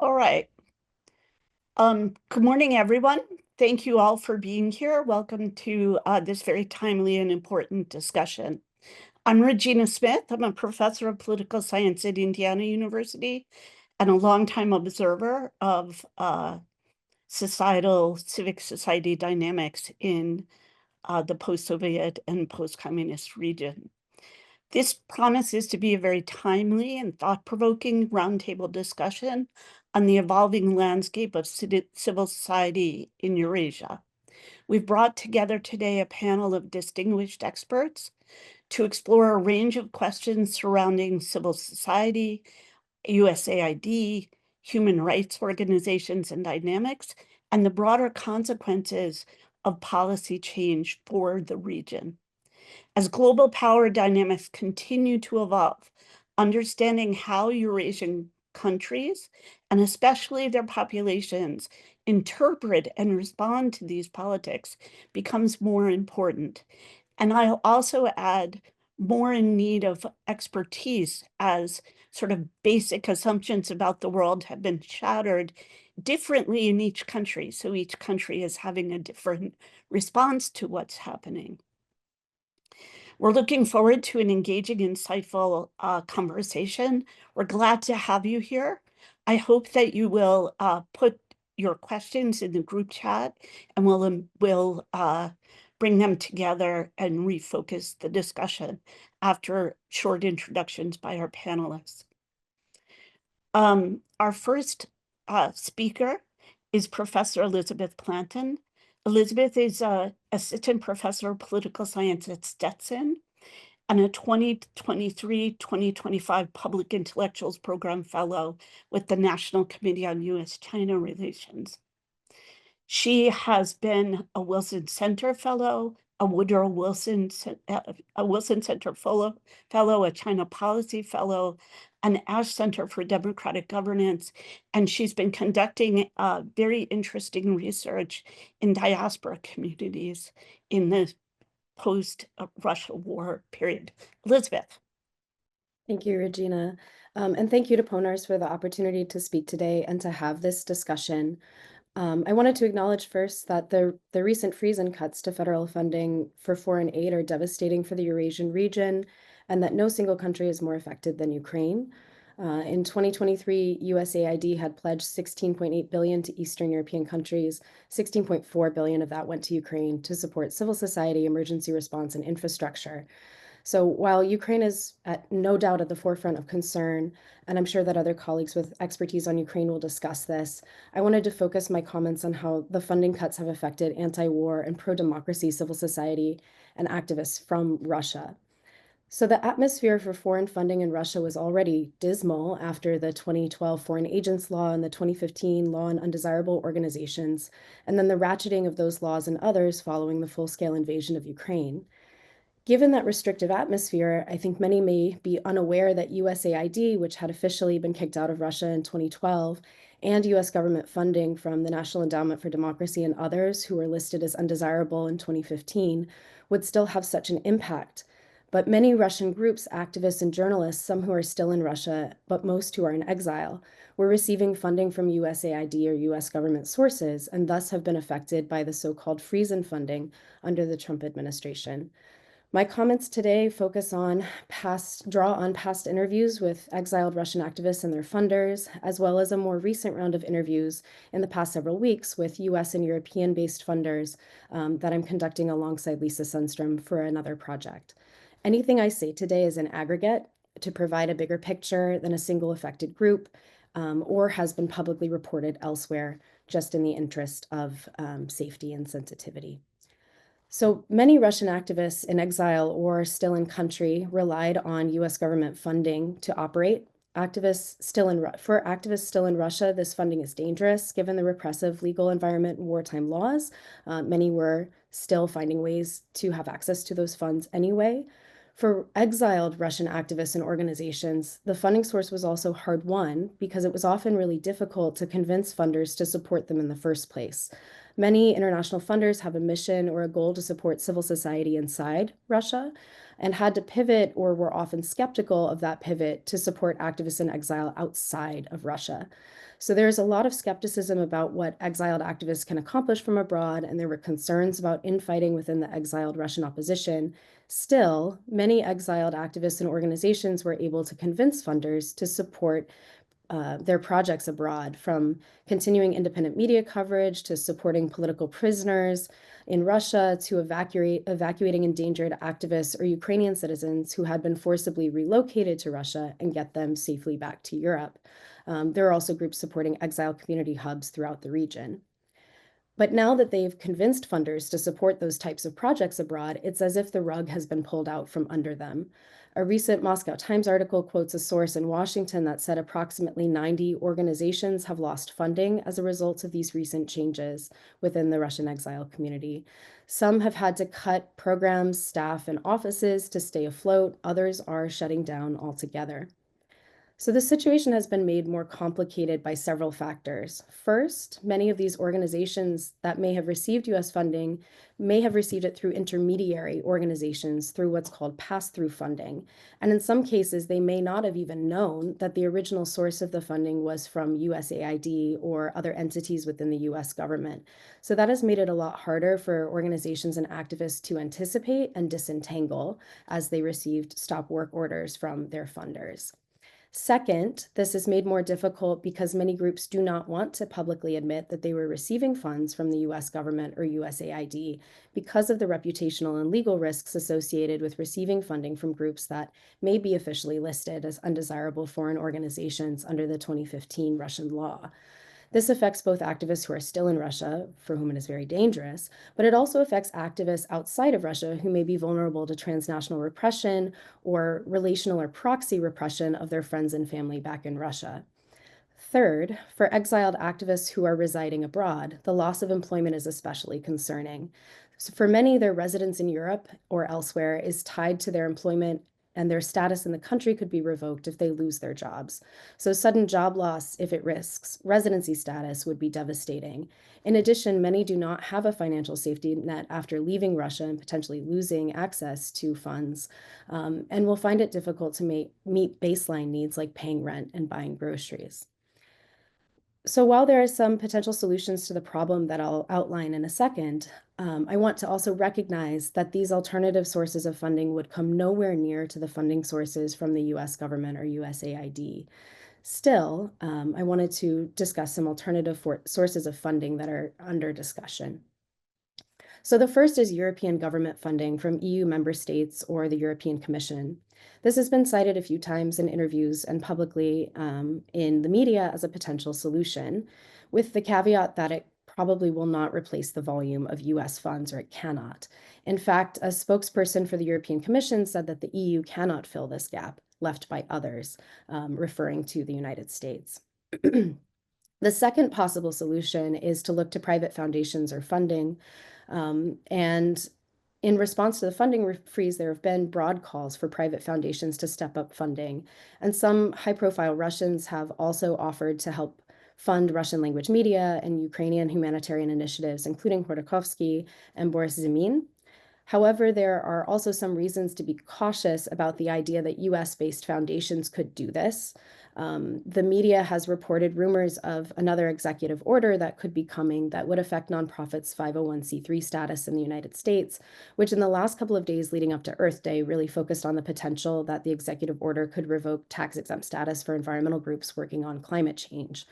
All right. Good morning, everyone. Thank you all for being here. Welcome to this very timely and important discussion. I'm Regina Smith. I'm a professor of political science at Indiana University and a longtime observer of societal civic society dynamics in the post-Soviet and post-communist region. This promises to be a very timely and thought-provoking roundtable discussion on the evolving landscape of civil society in Eurasia. We've brought together today a panel of distinguished experts to explore a range of questions surrounding civil society, USAID, human rights organizations and dynamics, and the broader consequences of policy change for the region. As global power dynamics continue to evolve, understanding how Eurasian countries, and especially their populations, interpret and respond to these politics becomes more important. And I'll also add more in need of expertise as sort of basic assumptions about the world have been shattered differently in each country. So each country is having a different response to what's happening. We're looking forward to an engaging, insightful conversation. We're glad to have you here. I hope that you will put your questions in the group chat and we'll bring them together and refocus the discussion after short introductions by our panelists. Our first speaker is Professor Elizabeth Planton. Elizabeth is an assistant professor of political science at Stetson and a 2023-2025 Public Intellectuals Program Fellow with the National Committee on U.S.-China Relations. She has been a Wilson Center Fellow, a Woodrow Wilson, a Wilson Center Fellow, a China Policy Fellow, an Ash Center for Democratic Governance, and she's been conducting very interesting research in diaspora communities in the post-Russia war period. Elizabeth. Thank you, Regina. And thank you to Ponars for the opportunity to speak today and to have this discussion. I wanted to acknowledge first that the recent freeze and cuts to federal funding for foreign aid are devastating for the Eurasian region, and that no single country is more affected than Ukraine. In 2023, USAID had pledged 16.8 billion to Eastern European countries. 16.4 billion of that went to Ukraine to support civil society, emergency response, and infrastructure. So while Ukraine is no doubt at the forefront of concern, and I'm sure that other colleagues with expertise on Ukraine will discuss this, I wanted to focus my comments on how the funding cuts have affected anti-war and pro-democracy civil society and activists from Russia. So the atmosphere for foreign funding in Russia was already dismal after the 2012 Foreign Agents Law and the 2015 Law on Undesirable Organizations, and then the ratcheting of those laws and others following the full-scale invasion of Ukraine. Given that restrictive atmosphere, I think many may be unaware that USAID, which had officially been kicked out of Russia in 2012, and US government funding from the National Endowment for Democracy and others who were listed as undesirable in 2015, would still have such an impact. But many Russian groups, activists, and journalists, some who are still in Russia, but most who are in exile, were receiving funding from USAID or US government sources, and thus have been affected by the so-called freeze in funding under the Trump administration. My comments today focus on draw on past interviews with exiled Russian activists and their funders, as well as a more recent round of interviews in the past several weeks with US and European-based funders that I'm conducting alongside Lisa Sundstrom for another project. Anything I say today is an aggregate to provide a bigger picture than a single affected group or has been publicly reported elsewhere, just in the interest of safety and sensitivity. So many Russian activists in exile or still in country relied on US government funding to operate. For activists still in Russia, this funding is dangerous given the repressive legal environment and wartime laws. Many were still finding ways to have access to those funds anyway. For exiled Russian activists and organizations, the funding source was also hard won because it was often really difficult to convince funders to support them in the first place. Many international funders have a mission or a goal to support civil society inside Russia, and had to pivot or were often skeptical of that pivot to support activists in exile outside of Russia. So there's a lot of skepticism about what exiled activists can accomplish from abroad, and there were concerns about infighting within the exiled Russian opposition. Still, many exiled activists and organizations were able to convince funders to support their projects abroad, from continuing independent media coverage to supporting political prisoners in Russia to evacuating endangered activists or Ukrainian citizens who had been forcibly relocated to Russia and get them safely back to Europe. There are also groups supporting exile community hubs throughout the region. But now that they've convinced funders to support those types of projects abroad, it's as if the rug has been pulled out from under them. A recent Moscow Times article quotes a source in Washington that said approximately 90 organizations have lost funding as a result of these recent changes within the Russian exile community. Some have had to cut programs, staff, and offices to stay afloat. Others are shutting down altogether. So the situation has been made more complicated by several factors. First, many of these organizations that may have received US funding may have received it through intermediary organizations through what's called pass-through funding. And in some cases, they may not have even known that the original source of the funding was from USAID or other entities within the US government. So that has made it a lot harder for organizations and activists to anticipate and disentangle as they received stop work orders from their funders. Second, this is made more difficult because many groups do not want to publicly admit that they were receiving funds from the US government or USAID because of the reputational and legal risks associated with receiving funding from groups that may be officially listed as undesirable foreign organizations under the 2015 Russian law. This affects both activists who are still in Russia, for whom it is very dangerous, but it also affects activists outside of Russia who may be vulnerable to transnational repression or relational or proxy repression of their friends and family back in Russia. Third, for exiled activists who are residing abroad, the loss of employment is especially concerning. So for many, their residence in Europe or elsewhere is tied to their employment, and their status in the country could be revoked if they lose their jobs. So sudden job loss, if it risks residency status, would be devastating. In addition, many do not have a financial safety net after leaving Russia and potentially losing access to funds, and will find it difficult to meet baseline needs like paying rent and buying groceries. So while there are some potential solutions to the problem that I'll outline in a second, I want to also recognize that these alternative sources of funding would come nowhere near to the funding sources from the US government or USAID. Still, I wanted to discuss some alternative sources of funding that are under discussion. So the first is European government funding from EU member states or the European Commission. This has been cited a few times in interviews and publicly in the media as a potential solution, with the caveat that it probably will not replace the volume of US funds, or it cannot. In fact, a spokesperson for the European Commission said that the EU cannot fill this gap left by others, referring to the United States. The second possible solution is to look to private foundations or funding. And in response to the funding freeze, there have been broad calls for private foundations to step up funding. And some high-profile Russians have also offered to help fund Russian language media and Ukrainian humanitarian initiatives, including Khodorkovsky and Boris Zemin. However, there are also some reasons to be cautious about the idea that US-based foundations could do this. The media has reported rumors of another executive order that could be coming that would affect nonprofits' 501c3 status in the United States, which in the last couple of days leading up to Earth Day really focused on the potential that the executive order could revoke tax-exempt status for environmental groups working on climate change.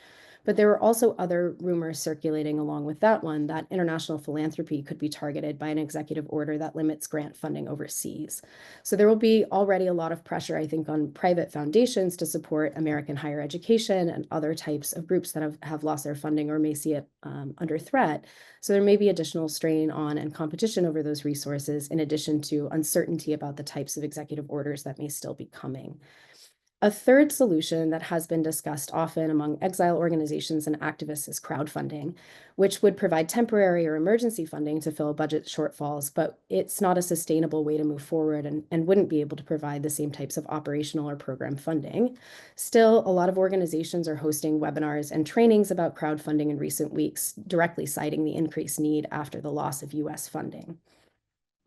But there were also other rumors circulating along with that one that international philanthropy could be targeted by an executive order that limits grant funding overseas. So there will be already a lot of pressure, I think, on private foundations to support American higher education and other types of groups that have lost their funding or may see it under threat. So there may be additional strain on and competition over those resources, in addition to uncertainty about the types of executive orders that may still be coming. A third solution that has been discussed often among exile organizations and activists is crowdfunding, which would provide temporary or emergency funding to fill budget shortfalls, but it's not a sustainable way to move forward and wouldn't be able to provide the same types of operational or program funding. Still, a lot of organizations are hosting webinars and trainings about crowdfunding in recent weeks, directly citing the increased need after the loss of US funding.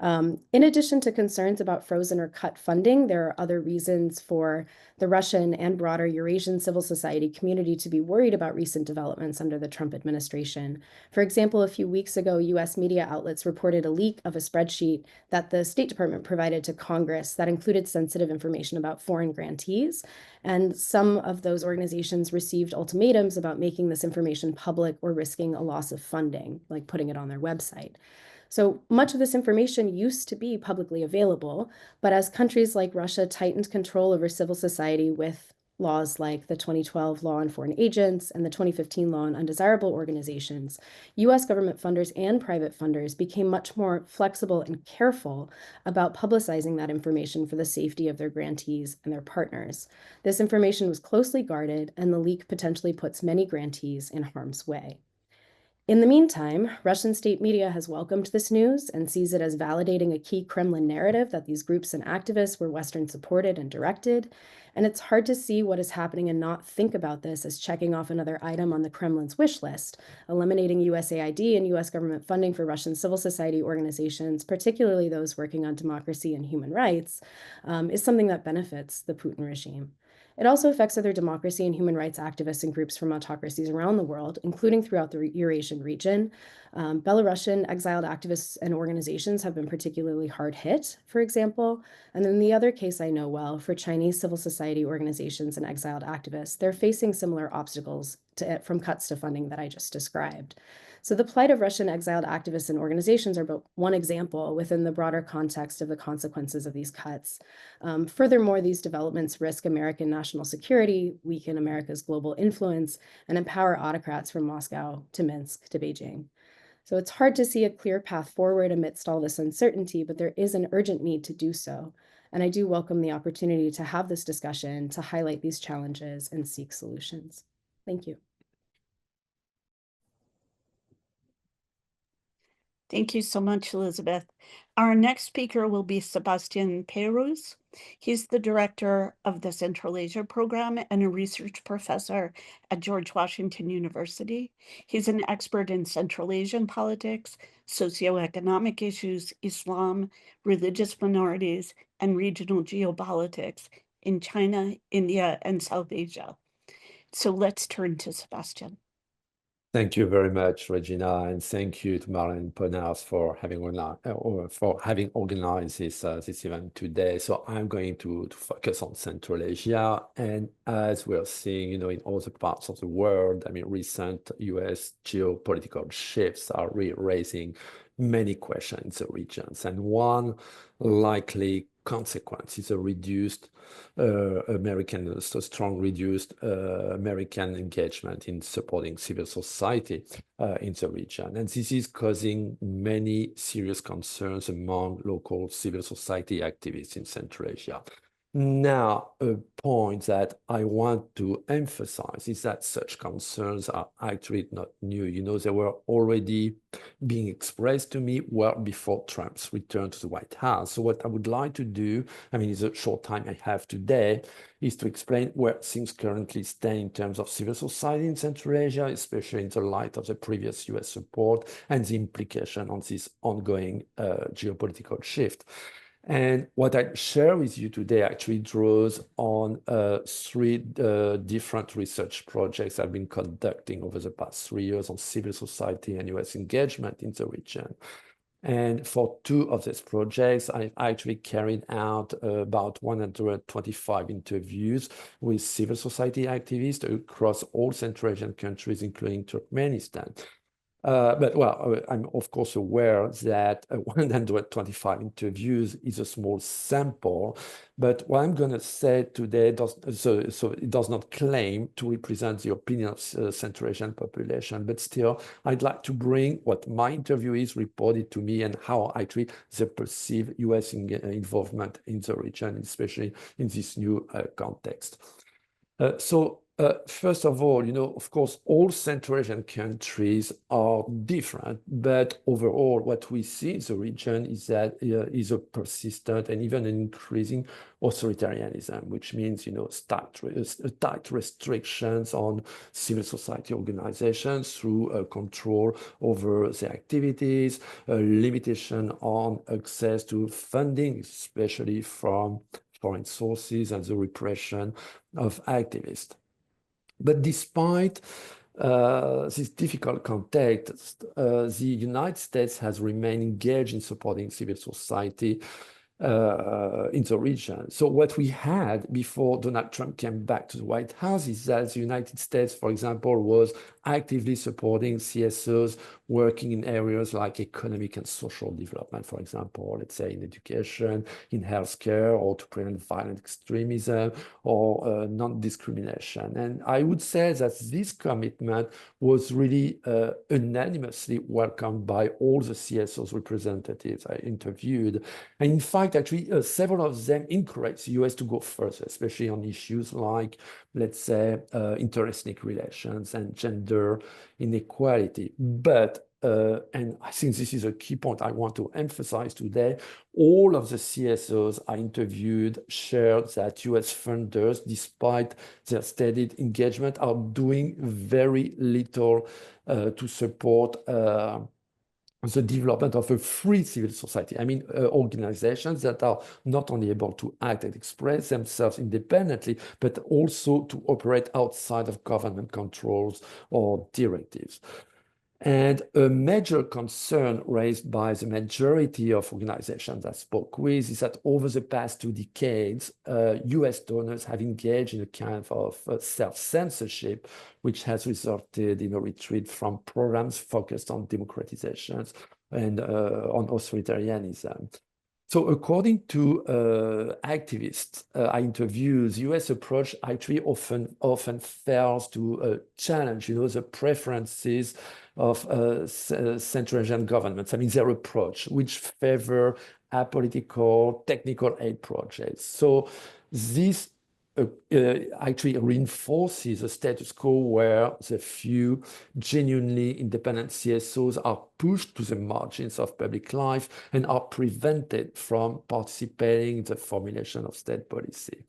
In addition to concerns about frozen or cut funding, there are other reasons for the Russian and broader Eurasian civil society community to be worried about recent developments under the Trump administration. For example, a few weeks ago, US media outlets reported a leak of a spreadsheet that the State Department provided to Congress that included sensitive information about foreign grantees. And some of those organizations received ultimatums about making this information public or risking a loss of funding, like putting it on their website. So much of this information used to be publicly available, but as countries like Russia tightened control over civil society with laws like the 2012 Law on Foreign Agents and the 2015 Law on Undesirable Organizations, US government funders and private funders became much more flexible and careful about publicizing that information for the safety of their grantees and their partners. This information was closely guarded, and the leak potentially puts many grantees in harm's way. In the meantime, Russian state media has welcomed this news and sees it as validating a key Kremlin narrative that these groups and activists were Western supported and directed. And it's hard to see what is happening and not think about this as checking off another item on the Kremlin's wish list. Eliminating USAID and US government funding for Russian civil society organizations, particularly those working on democracy and human rights, is something that benefits the Putin regime. It also affects other democracy and human rights activists and groups from autocracies around the world, including throughout the Eurasian region. Belarusian exiled activists and organizations have been particularly hard hit, for example. And then the other case I know well, for Chinese civil society organizations and exiled activists, they're facing similar obstacles from cuts to funding that I just described. So the plight of Russian exiled activists and organizations are but one example within the broader context of the consequences of these cuts. Furthermore, these developments risk American national security, weaken America's global influence, and empower autocrats from Moscow to Minsk to Beijing. So it's hard to see a clear path forward amidst all this uncertainty, but there is an urgent need to do so. And I do welcome the opportunity to have this discussion to highlight these challenges and seek solutions. Thank you. Thank you so much, Elizabeth. Our next speaker will be Sebastian Peyrus. He's the director of the Central Asia program and a research professor at George Washington University. He's an expert in Central Asian politics, socioeconomic issues, Islam, religious minorities, and regional geopolitics in China, India, and South Asia. So let's turn to Sebastian. Thank you very much, Regina, and thank you to Marlene Ponas for having organized this event today. So I'm going to focus on Central Asia, and as we're seeing, in other parts of the world, recent U.S. geopolitical shifts are raising many questions in the regions, and one likely consequence is a reduced strong reduced American engagement in supporting civil society in the region. And this is causing many serious concerns among local civil society activists in Central Asia. Now, a point that I want to emphasize is that such concerns are actually not new. They were already being expressed to me well before Trump's return to the White House. So what I would like to do, in the short time I have today, is to explain where things currently stand in terms of civil society in Central Asia, especially in the light of the previous US support and the implication on this ongoing geopolitical shift. And what I share with you today actually draws on three different research projects I've been conducting over the past 3 years on civil society and US engagement in the region. And for two of these projects, I actually carried out about 125 interviews with civil society activists across all Central Asian countries, including Turkmenistan. But I'm of course aware that 125 interviews is a small sample, but what I'm going to say today it does not claim to represent the opinion of Central Asian population, but still I'd like to bring what my interviewees reported to me and how actually they perceive US involvement in the region, especially in this new context. So First of all, of course, all Central Asian countries are different, but overall, what we see in the region is that is a persistent and even an increasing authoritarianism, which means, tight restrictions on civil society organizations through control over their activities, a limitation on access to funding, especially from foreign sources, and the repression of activists. But despite this difficult context, the United States has remained engaged in supporting civil society in the region. So what we had before Donald Trump came back to the White House is that the United States, for example, was actively supporting CSOs working in areas like economic and social development, for example, let's say in education, in healthcare, or to prevent violent extremism or non-discrimination. And I would say that this commitment was really unanimously welcomed by all the CSOs representatives I interviewed. And in fact, actually, several of them encouraged the US to go further, especially on issues like, let's say, interethnic relations and gender inequality. But and I think this is a key point I want to emphasize today, all of the CSOs I interviewed shared that US funders, despite their stated engagement, are doing very little to support the development of a free civil society. I mean, organizations that are not only able to act and express themselves independently, but also to operate outside of government controls or directives. And a major concern raised by the majority of organizations I spoke with is that over the past 2 decades, US donors have engaged in a kind of self-censorship, which has resulted in a retreat from programs focused on democratizations and on authoritarianism. So according to activists I interviewed, the US approach actually often fails to challenge, the preferences of Central Asian governments. I mean, their approach, which favor apolitical technical aid projects. So this actually reinforces a status quo where the few genuinely independent CSOs are pushed to the margins of public life and are prevented from participating in the formulation of state policy.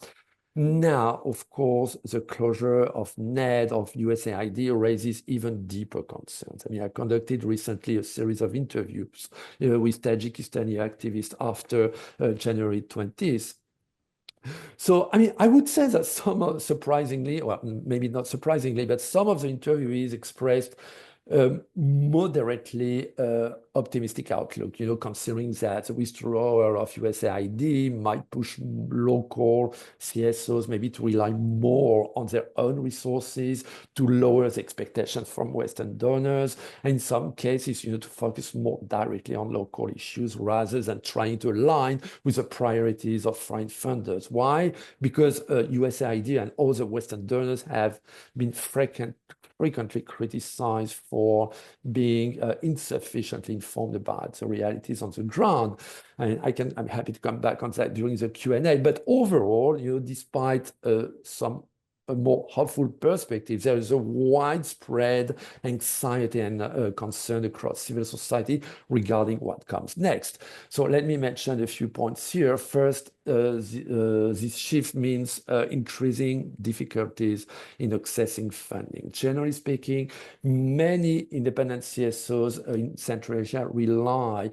Now, of course, the closure of NED, of USAID, raises even deeper concerns. I mean, I conducted recently a series of interviews with Tajikistani activists after January 20th. So, I mean, I would say that surprisingly, well, maybe not surprisingly, but some of the interviewees expressed moderately optimistic outlook, considering that the withdrawal of USAID might push local CSOs maybe to rely more on their own resources, to lower the expectations from Western donors, and in some cases, to focus more directly on local issues rather than trying to align with the priorities of foreign funders. Why? Because USAID and other Western donors have been frequently criticized for being insufficiently informed about the realities on the ground. And I'm happy to come back on that during the Q&A. But overall, despite some more hopeful perspective, there is a widespread anxiety and concern across civil society regarding what comes next. So let me mention a few points here. First, this shift means increasing difficulties in accessing funding. Generally speaking, many independent CSOs in Central Asia rely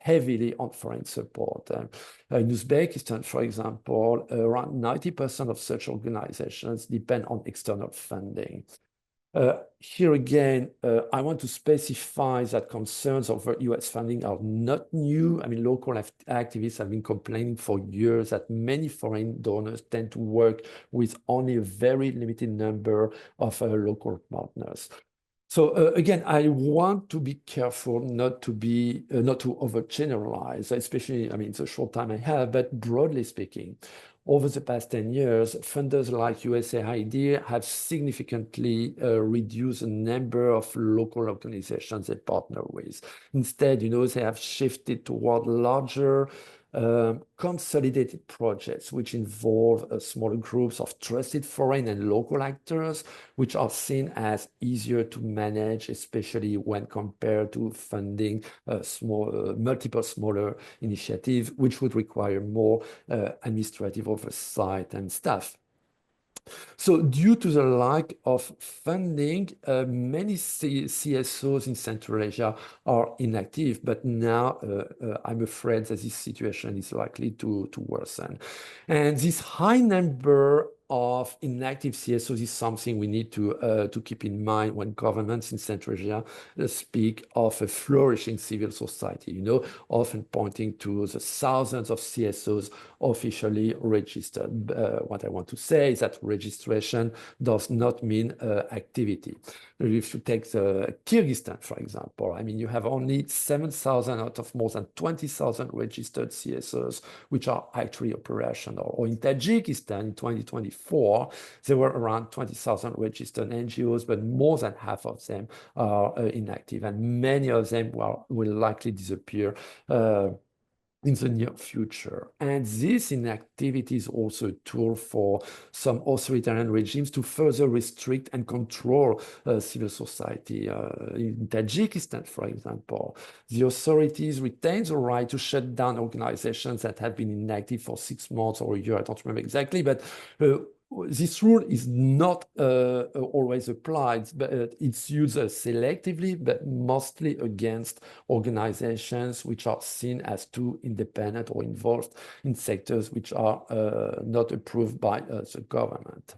heavily on foreign support. In Uzbekistan, for example, around 90% of such organizations depend on external funding. Here again, I want to specify that concerns over US funding are not new. I mean, local activists have been complaining for years that many foreign donors tend to work with only a very limited number of local partners. So again, I want to be careful not to overgeneralize, especially, I mean, the short time I have, but broadly speaking, over the past 10 years, funders like USAID have significantly reduced the number of local organizations they partner with. Instead, they have shifted toward larger consolidated projects which involve smaller groups of trusted foreign and local actors, which are seen as easier to manage, especially when compared to funding multiple smaller initiatives, which would require more administrative oversight and staff. So due to the lack of funding, many CSOs in Central Asia are inactive, but now I'm afraid that this situation is likely to worsen. And this high number of inactive CSOs is something we need to keep in mind when governments in Central Asia speak of a flourishing civil society, often pointing to the thousands of CSOs officially registered. What I want to say is that registration does not mean activity. If you take the Kyrgyzstan, for example, I mean, you have only 7,000 out of more than 20,000 registered CSOs, which are actually operational. Or in Tajikistan in 2024, there were around 20,000 registered NGOs, but more than half of them are inactive, and many of them will likely disappear in the near future. And this inactivity is also a tool for some authoritarian regimes to further restrict and control civil society. In Tajikistan, for example, the authorities retain the right to shut down organizations that have been inactive for 6 months or a year, I don't remember exactly, but this rule is not always applied, but it's used selectively, but mostly against organizations which are seen as too independent or involved in sectors which are not approved by the government.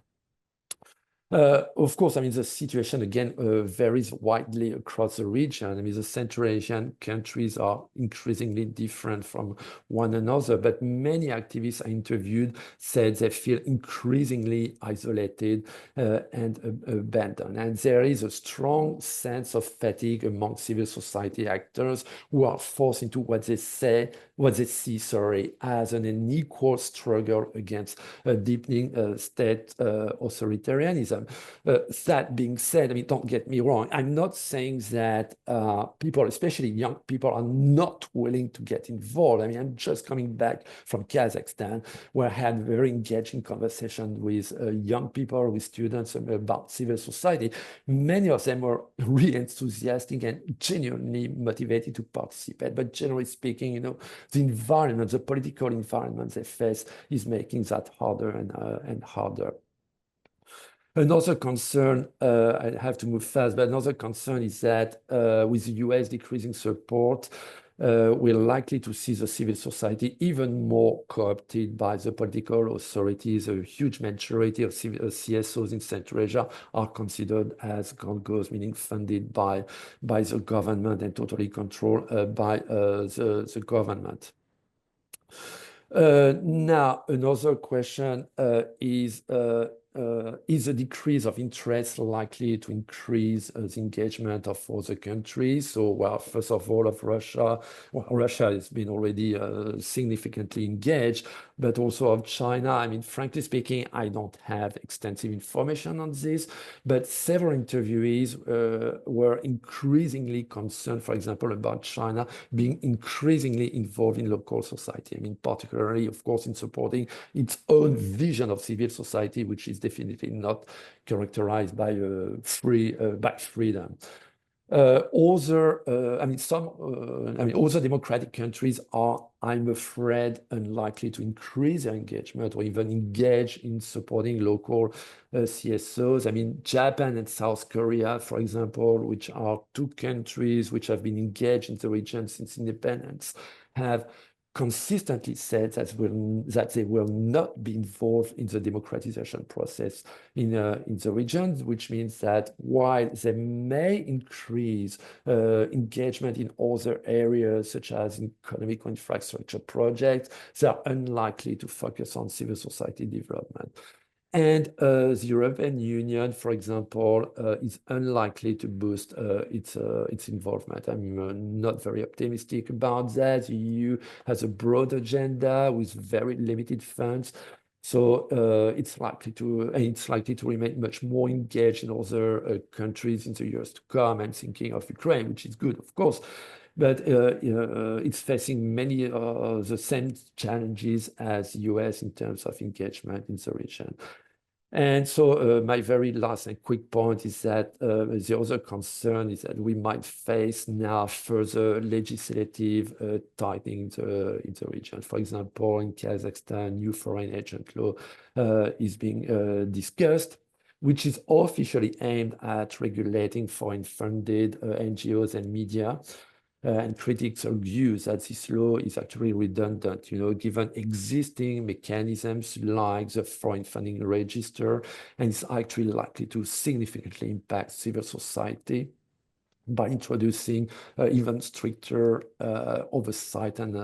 Of course, I mean, the situation again varies widely across the region. I mean, the Central Asian countries are increasingly different from one another, but many activists I interviewed said they feel increasingly isolated and abandoned. And there is a strong sense of fatigue among civil society actors who are forced into what they see, as an unequal struggle against a deepening state authoritarianism. That being said, I mean, don't get me wrong, I'm not saying that people, especially young people, are not willing to get involved. I mean, I'm just coming back from Kazakhstan, where I had very engaging conversation with young people, with students about civil society. Many of them were really enthusiastic and genuinely motivated to participate. But generally speaking, the environment, the political environment they face is making that harder and harder. Another concern, I have to move fast, but another concern is that with the US decreasing support, we're likely to see the civil society even more co-opted by the political authorities. A huge majority of CSOs in Central Asia are considered as gongos, meaning funded by the government and totally controlled by the government. Now, another question is the decrease of interest likely to increase the engagement of other countries? So, well, first of all, of Russia. Well, Russia has been already significantly engaged, but also of China. I mean, frankly speaking, I don't have extensive information on this, but several interviewees were increasingly concerned, for example, about China being increasingly involved in local society. I mean, particularly, of course, in supporting its own vision of civil society, which is definitely not characterized by freedom. Other democratic countries are, I'm afraid, unlikely to increase their engagement or even engage in supporting local CSOs. I mean, Japan and South Korea, for example, which are 2 countries which have been engaged in the region since independence, have consistently said that they will not be involved in the democratization process in the region, which means that while they may increase engagement in other areas, such as economic infrastructure projects, they are unlikely to focus on civil society development. And the European Union, for example, is unlikely to boost its involvement. I'm not very optimistic about that. The EU has a broad agenda with very limited funds. So it's likely to remain much more engaged in other countries in the years to come. I'm thinking of Ukraine, which is good, of course. but it's facing many of the same challenges as the US in terms of engagement in the region. And so my very last and quick point is that the other concern is that we might face now further legislative tightening in the region. For example, in Kazakhstan, new foreign agent law is being discussed, which is officially aimed at regulating foreign-funded NGOs and media. And critics argue that this law is actually redundant, given existing mechanisms like the foreign funding register, and it's actually likely to significantly impact civil society by introducing even stricter oversight, and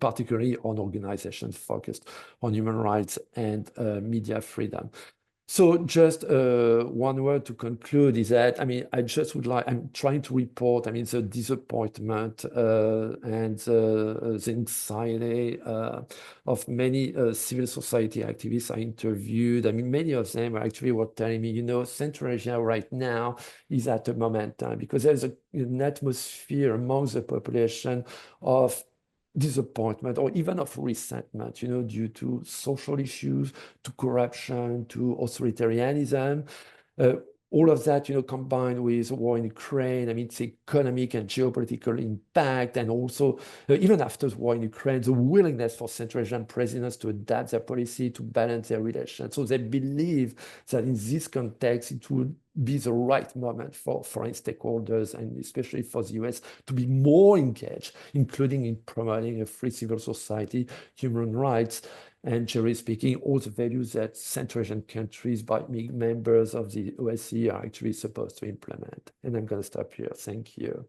particularly on organizations focused on human rights and media freedom. So just one word to conclude is that, I just would like, I'm trying to report, the disappointment and the anxiety of many civil society activists I interviewed. Many of them actually were telling me, Central Asia right now is at a moment because there's an atmosphere among the population of disappointment or even of resentment, due to social issues, to corruption, to authoritarianism. All of that, combined with war in Ukraine, its economic and geopolitical impact, and also, even after the war in Ukraine, the willingness for Central Asian presidents to adapt their policy to balance their relations. So they believe that in this context, it would be the right moment for foreign stakeholders, and especially for the US, to be more engaged, including in promoting a free civil society, human rights, and generally speaking, all the values that Central Asian countries, by being members of the OSCE, are actually supposed to implement. And I'm going to stop here. Thank you.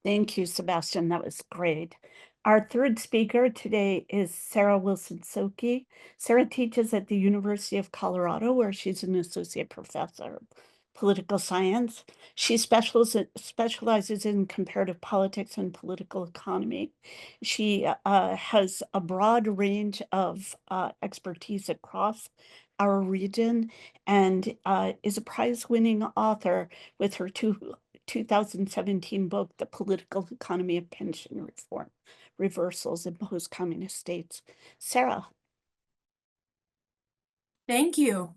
Thank you, Sebastian. That was great. Our third speaker today is Sarah Wilson-Soki. Sarah teaches at the University of Colorado, where she's an associate professor of political science. She specializes in comparative politics and political economy. She has a broad range of expertise across our region, and is a prize-winning author with her 2017 book, The Political Economy of Pension Reform, Reversals in Post-Communist States. Sarah. Thank you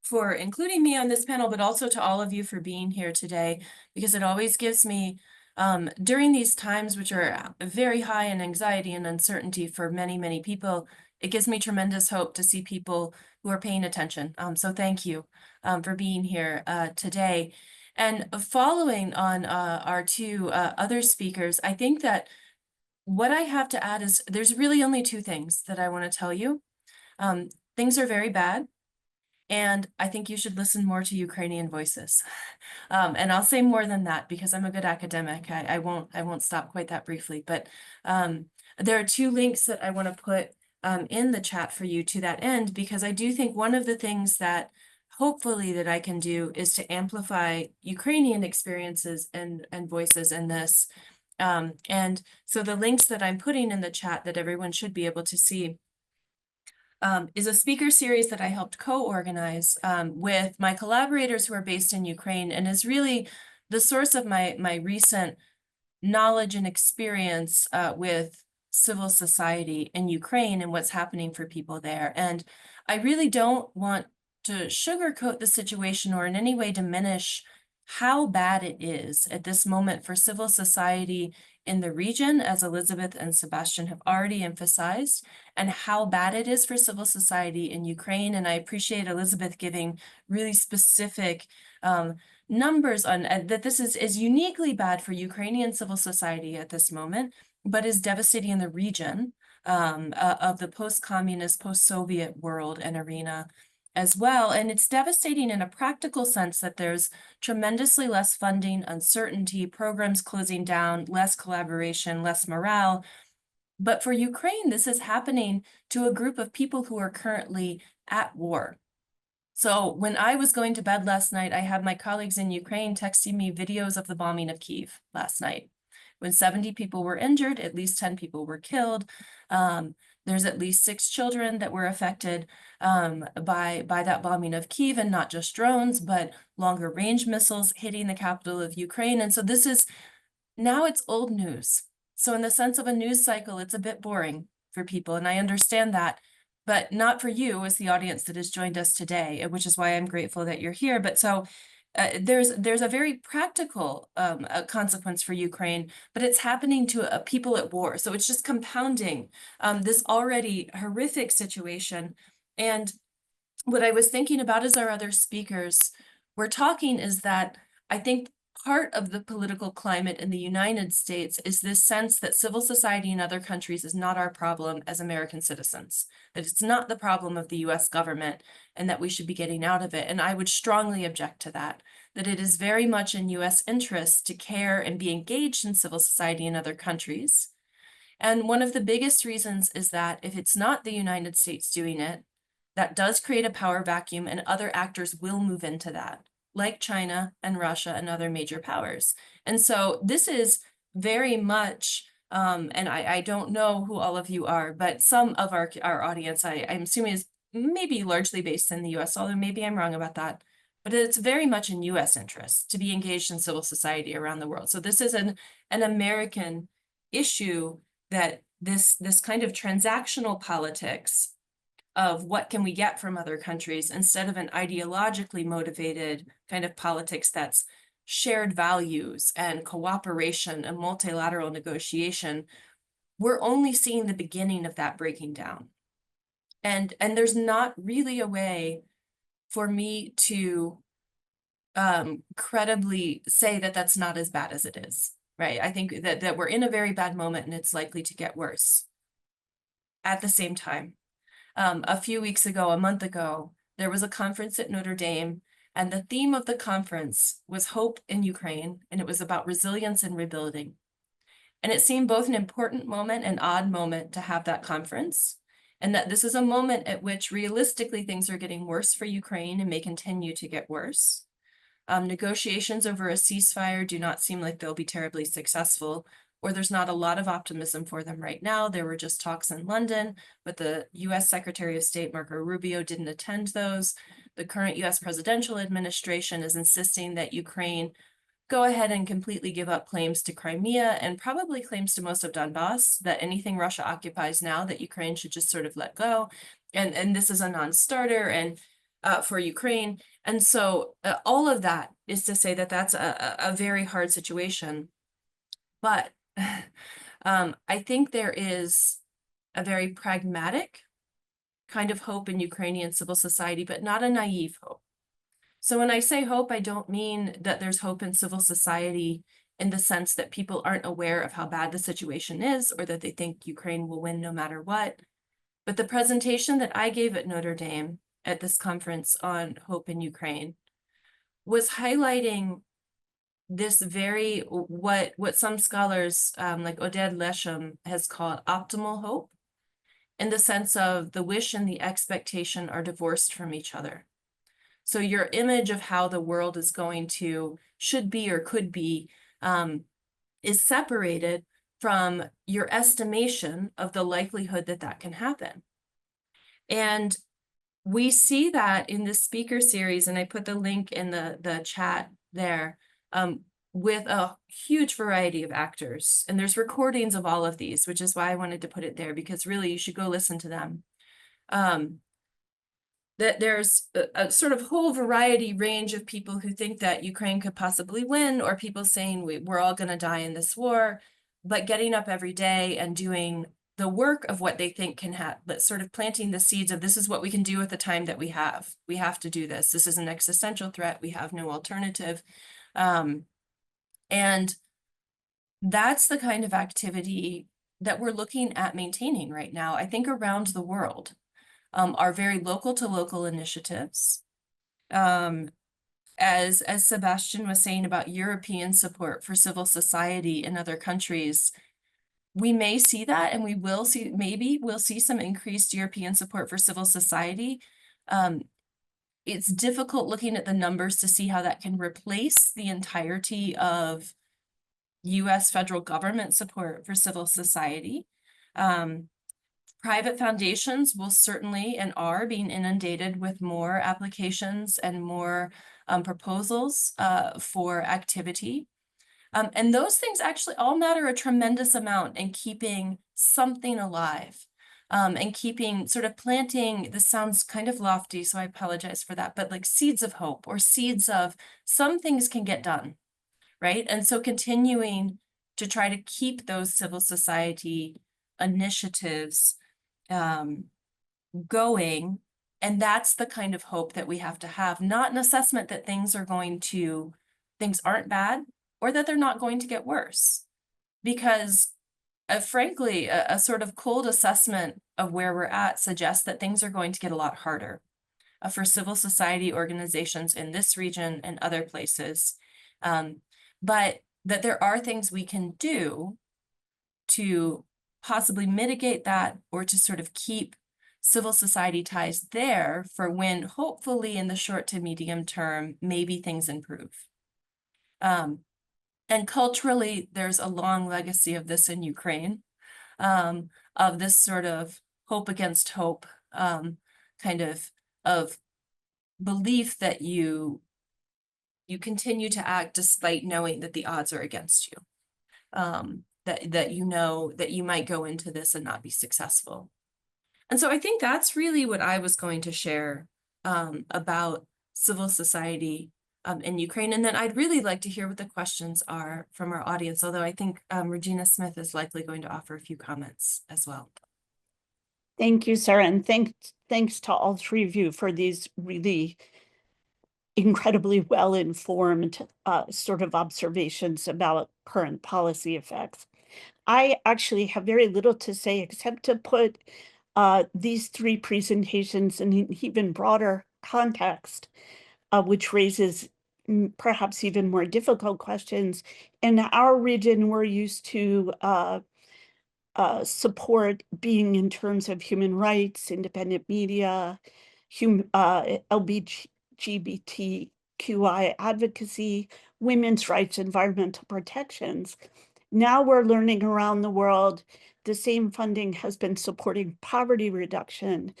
for including me on this panel, but also to all of you for being here today, because it always gives me, during these times which are very high in anxiety and uncertainty for many, many people, it gives me tremendous hope to see people who are paying attention. So thank you for being here today. And following on our two other speakers, I think that what I have to add is there's really only two things that I want to tell you. Things are very bad, and I think you should listen more to Ukrainian voices. And I'll say more than that because I'm a good academic. I won't stop quite that briefly, but there are two links that I want to put in the chat for you to that end, because I do think one of the things that hopefully that I can do is to amplify Ukrainian experiences and voices in this. And so the links that I'm putting in the chat that everyone should be able to see is a speaker series that I helped co-organize with my collaborators who are based in Ukraine, and is really the source of my recent knowledge and experience with civil society in Ukraine and what's happening for people there. And I really don't want to sugarcoat the situation or in any way diminish how bad it is at this moment for civil society in the region, as Elizabeth and Sebastian have already emphasized, and how bad it is for civil society in Ukraine. And I appreciate Elizabeth giving really specific numbers on that this is uniquely bad for Ukrainian civil society at this moment, but is devastating in the region of the post-communist, post-Soviet world and arena as well. And it's devastating in a practical sense that there's tremendously less funding, uncertainty, programs closing down, less collaboration, less morale. But for Ukraine, this is happening to a group of people who are currently at war. So when I was going to bed last night, I had my colleagues in Ukraine texting me videos of the bombing of Kyiv last night. When 70 people were injured, at least 10 people were killed. There's at least 6 children that were affected by that bombing of Kyiv, and not just drones, but longer range missiles hitting the capital of Ukraine. And so this is Now it's old news. So in the sense of a news cycle, it's a bit boring for people, and I understand that, but not for you as the audience that has joined us today, which is why I'm grateful that you're here. But so there's a very practical consequence for Ukraine, but it's happening to people at war. So it's just compounding this already horrific situation. And what I was thinking about as our other speakers were talking is that I think part of the political climate in the United States is this sense that civil society in other countries is not our problem as American citizens, that it's not the problem of the US government, and that we should be getting out of it. And I would strongly object to that, that it is very much in US interest to care and be engaged in civil society in other countries. And one of the biggest reasons is that if it's not the United States doing it, that does create a power vacuum, and other actors will move into that, like China and Russia and other major powers. And so this is very much, and I don't know who all of you are, but some of our audience, I'm assuming is maybe largely based in the US, although maybe I'm wrong about that. But it's very much in US interest to be engaged in civil society around the world. So this is an American issue, that this kind of transactional politics of what can we get from other countries, instead of an ideologically motivated kind of politics that's shared values and cooperation and multilateral negotiation, we're only seeing the beginning of that breaking down. And there's not really a way for me to credibly say that that's not as bad as it is, right? I think that we're in a very bad moment, and it's likely to get worse. At the same time, a few weeks ago, a month ago, there was a conference at Notre Dame, and the theme of the conference was hope in Ukraine, and it was about resilience and rebuilding. And it seemed both an important moment and odd moment to have that conference, and that this is a moment at which realistically things are getting worse for Ukraine and may continue to get worse. Negotiations over a ceasefire do not seem like they'll be terribly successful, or there's not a lot of optimism for them right now. There were just talks in London, but the US Secretary of State, Marco Rubio, didn't attend those. The current US presidential administration is insisting that Ukraine go ahead and completely give up claims to Crimea, and probably claims to most of Donbass, that anything Russia occupies now, that Ukraine should just sort of let go. And this is a non-starter and for Ukraine. And so all of that is to say that that's a very hard situation. But I think there is a very pragmatic kind of hope in Ukrainian civil society, but not a naive hope. So when I say hope, I don't mean that there's hope in civil society in the sense that people aren't aware of how bad the situation is, or that they think Ukraine will win no matter what. But the presentation that I gave at Notre Dame at this conference on hope in Ukraine was highlighting this very, what some scholars like Oded Leshem has called optimal hope, in the sense of the wish and the expectation are divorced from each other. So your image of how the world is going to, should be or could be, is separated from your estimation of the likelihood that that can happen. And we see that in this speaker series, and I put the link in the chat there, with a huge variety of actors. And there's recordings of all of these, which is why I wanted to put it there, because really you should go listen to them. That there's a sort of whole variety range of people who think that Ukraine could possibly win, or people saying we're all going to die in this war, but getting up every day and doing the work of what they think can happen, but sort of planting the seeds of, this is what we can do with the time that we have. We have to do this. This is an existential threat. We have no alternative. And that's the kind of activity that we're looking at maintaining right now, I think, around the world. Are very local to local initiatives. As Sebastian was saying about European support for civil society in other countries, we may see that, and we will see, maybe we'll see some increased European support for civil society. It's difficult looking at the numbers to see how that can replace the entirety of US federal government support for civil society. Private foundations will certainly and are being inundated with more applications and more proposals for activity. And those things actually all matter a tremendous amount in keeping something alive. And keeping sort of planting, this sounds kind of lofty, so I apologize for that, but like seeds of hope or seeds of some things can get done, right? And so continuing to try to keep those civil society initiatives going, and that's the kind of hope that we have to have, not an assessment that things aren't bad or that they're not going to get worse. Because frankly, a sort of cold assessment of where we're at suggests that things are going to get a lot harder for civil society organizations in this region and other places. But that there are things we can do to possibly mitigate that or to sort of keep civil society ties there for when hopefully in the short to medium term, maybe things improve. And culturally, there's a long legacy of this in Ukraine, of this sort of hope against hope, kind of belief that you continue to act despite knowing that the odds are against you. That you know that you might go into this and not be successful. And so I think that's really what I was going to share about civil society in Ukraine. And then I'd really like to hear what the questions are from our audience, although I think Regina Smith is likely going to offer a few comments as well. Thank you, Sarah, and thanks to all three of you for these really incredibly well-informed sort of observations about current policy effects. I actually have very little to say except to put these three presentations in an even broader context, which raises perhaps even more difficult questions. In our region, we're used to support being in terms of human rights, independent media, LGBTQI advocacy, women's rights, environmental protections. Now we're learning around the world, the same funding has been supporting poverty reduction,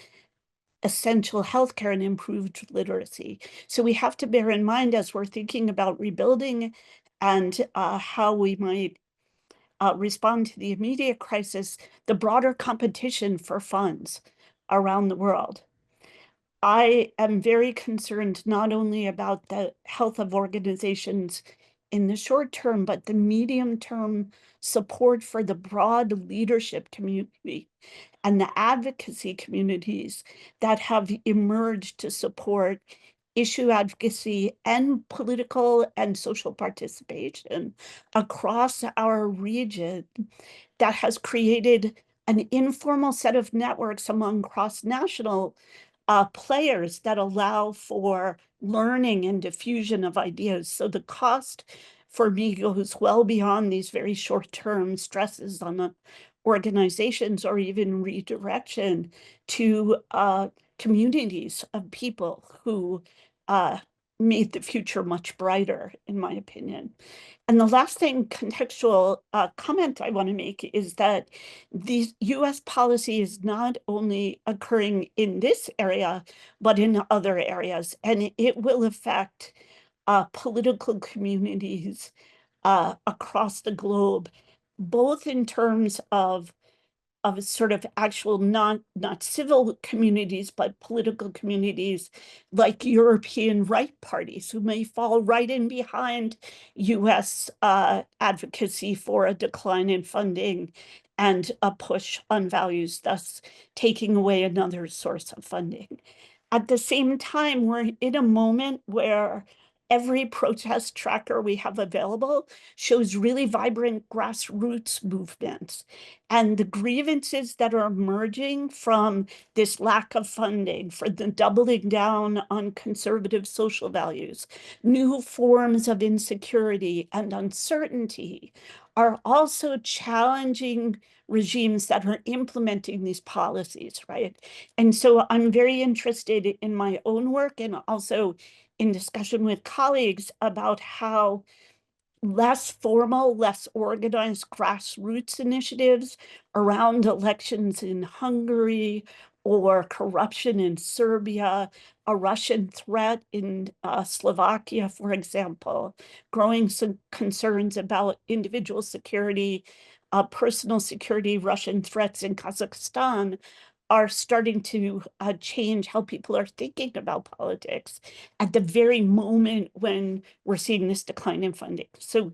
essential healthcare, and improved literacy. So we have to bear in mind as we're thinking about rebuilding and how we might respond to the immediate crisis, the broader competition for funds around the world. I am very concerned not only about the health of organizations in the short term, but the medium-term support for the broad leadership community and the advocacy communities that have emerged to support issue advocacy and political and social participation across our region that has created an informal set of networks among cross-national players that allow for learning and diffusion of ideas. So the cost for me goes well beyond these very short-term stresses on the organizations or even redirection to communities of people who made the future much brighter, in my opinion. And the last thing, contextual comment I want to make is that the US policy is not only occurring in this area, but in other areas, and it will affect political communities across the globe, both in terms of sort of actual not civil communities, but political communities like European right parties who may fall right in behind US advocacy for a decline in funding and a push on values, thus taking away another source of funding. At the same time, we're in a moment where every protest tracker we have available shows really vibrant grassroots movements. And the grievances that are emerging from this lack of funding, for the doubling down on conservative social values, new forms of insecurity and uncertainty, are also challenging regimes that are implementing these policies, right? And so I'm very interested in my own work and also in discussion with colleagues about how less formal, less organized grassroots initiatives around elections in Hungary or corruption in Serbia, a Russian threat in Slovakia, for example, growing some concerns about individual security, personal security, Russian threats in Kazakhstan are starting to change how people are thinking about politics at the very moment when we're seeing this decline in funding. So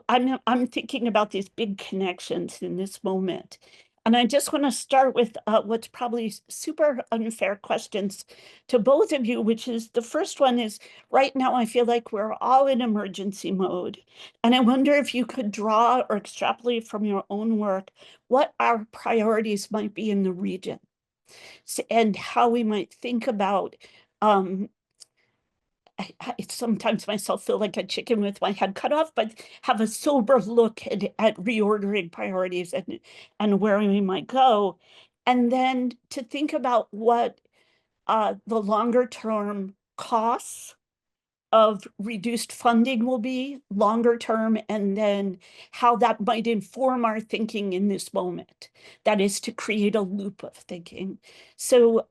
I'm thinking about these big connections in this moment. And I just want to start with what's probably super unfair questions to both of you, which is the first one is right now I feel like we're all in emergency mode. And I wonder if you could draw or extrapolate from your own work what our priorities might be in the region and how we might think about I sometimes myself feel like a chicken with my head cut off, but have a sober look at reordering priorities and where we might go. And then to think about what the longer term costs of reduced funding will be longer term, and then how that might inform our thinking in this moment. That is to create a loop of thinking. So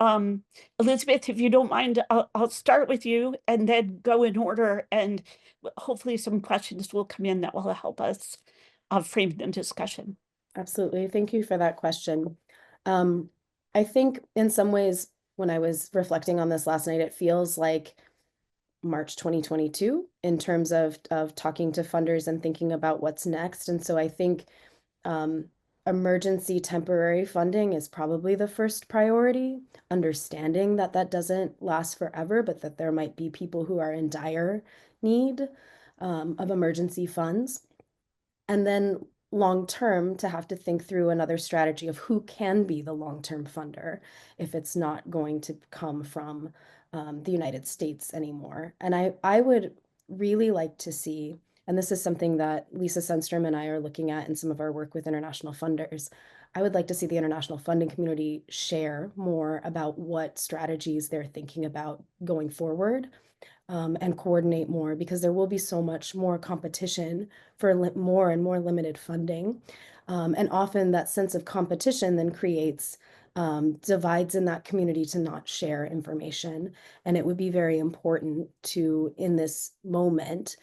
Elizabeth, if you don't mind, I'll start with you and then go in order, and hopefully some questions will come in that will help us frame the discussion. Absolutely. Thank you for that question. I think in some ways, when I was reflecting on this last night, it feels like March 2022 in terms of talking to funders and thinking about what's next. And so I think emergency temporary funding is probably the first priority, understanding that that doesn't last forever, but that there might be people who are in dire need of emergency funds. And then long term, to have to think through another strategy of who can be the long-term funder if it's not going to come from the United States anymore. And I would really like to see, and this is something that Lisa Sundstrom and I are looking at in some of our work with international funders, I would like to see the international funding community share more about what strategies they're thinking about going forward. And coordinate more, because there will be so much more competition for more and more limited funding. And often that sense of competition then creates divides in that community to not share information. And it would be very important to, in this moment,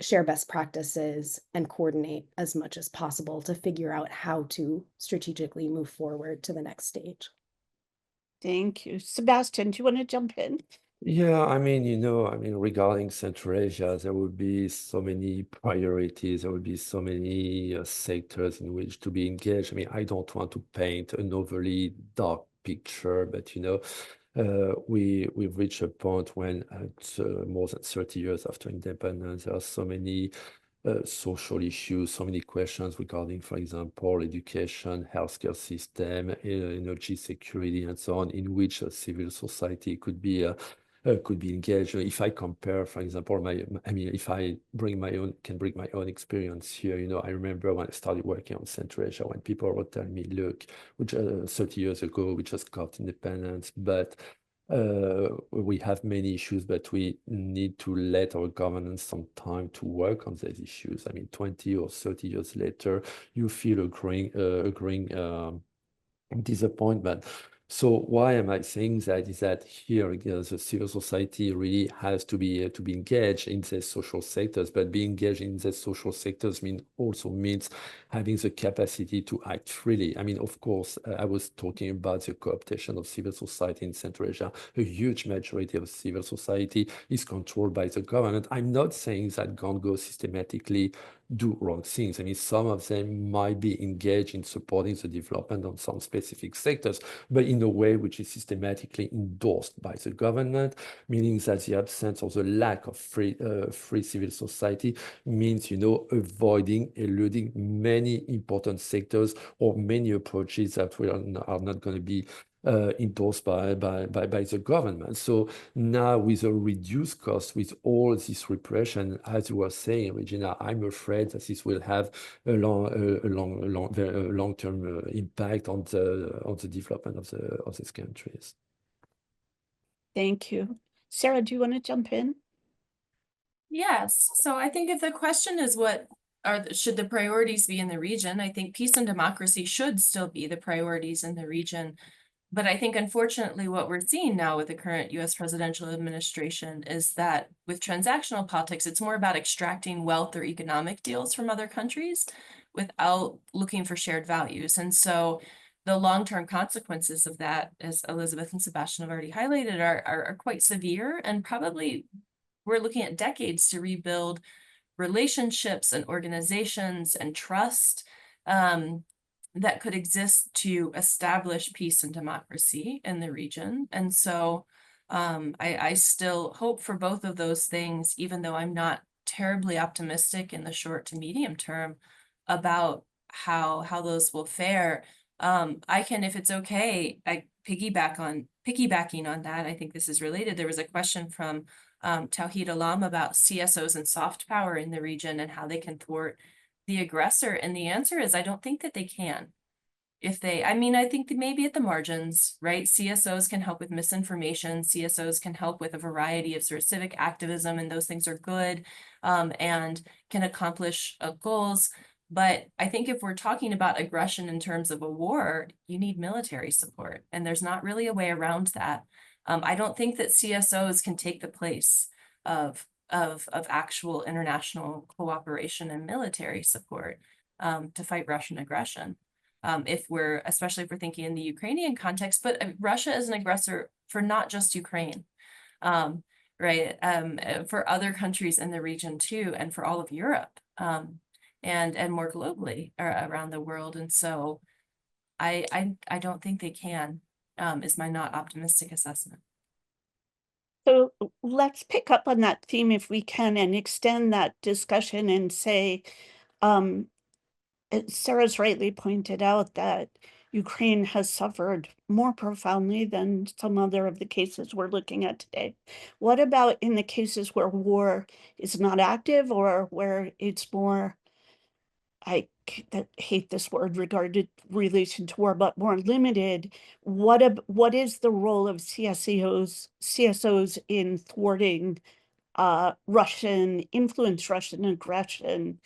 share best practices and coordinate as much as possible to figure out how to strategically move forward to the next stage. Thank you. Sebastian, do you want to jump in? Yeah, regarding Central Asia, there would be so many priorities, there would be so many sectors in which to be engaged. I don't want to paint an overly dark picture, but we've reached a point when more than 30 years after independence, there are so many social issues, so many questions regarding, for example, education, healthcare system, energy security, and so on, in which civil society could be engaged. If I compare, for example, if I can bring my own experience here, I remember when I started working on Central Asia, when people were telling me, look, which 30 years ago, we just got independence, but we have many issues, but we need to let our governance some time to work on these issues. 20 or 30 years later, you feel a growing disappointment. So why am I saying that? Is that here the civil society really has to be engaged in the social sectors, but being engaged in the social sectors also means having the capacity to act freely. Of course, I was talking about the cooptation of civil society in Central Asia. A huge majority of civil society is controlled by the government. I'm not saying that Congo systematically do wrong things. Some of them might be engaged in supporting the development of some specific sectors, but in a way which is systematically endorsed by the government, meaning that the absence or the lack of free civil society means, avoiding, eluding many important sectors or many approaches that are not going to be endorsed by the government. So now, with a reduced cost, with all this repression, as you were saying, Regina, I'm afraid that this will have a long-term impact on the development of these countries. Thank you. Sarah, do you want to jump in? Yes. So I think if the question is should the priorities be in the region, I think peace and democracy should still be the priorities in the region. But I think, unfortunately, what we're seeing now with the current US presidential administration is that with transactional politics, it's more about extracting wealth or economic deals from other countries without looking for shared values. And so the long-term consequences of that, as Elizabeth and Sebastian have already highlighted, are quite severe, and probably we're looking at decades to rebuild relationships and organizations and trust that could exist to establish peace and democracy in the region. And so I still hope for both of those things, even though I'm not terribly optimistic in the short to medium term about how those will fare. I can, if it's okay, piggybacking on that. I think this is related. There was a question from Tawhid Alam about CSOs and soft power in the region and how they can thwart the aggressor. And the answer is, I don't think that they can. I think that maybe at the margins, right? CSOs can help with misinformation. CSOs can help with a variety of sort of civic activism, and those things are good and can accomplish goals. But I think if we're talking about aggression in terms of a war, you need military support, and there's not really a way around that. I don't think that CSOs can take the place of actual international cooperation and military support to fight Russian aggression. Especially if we're thinking in the Ukrainian context, but Russia is an aggressor for not just Ukraine, right? For other countries in the region too, and for all of Europe, and more globally around the world. And so I don't think they can, is my not optimistic assessment. So let's pick up on that theme if we can and extend that discussion and say, Sarah's rightly pointed out that Ukraine has suffered more profoundly than some other of the cases we're looking at today. What about in the cases where war is not active or where it's more, I hate this word regarded relation to war, but more limited? What is the role of CSOs in thwarting Russian influence, Russian aggression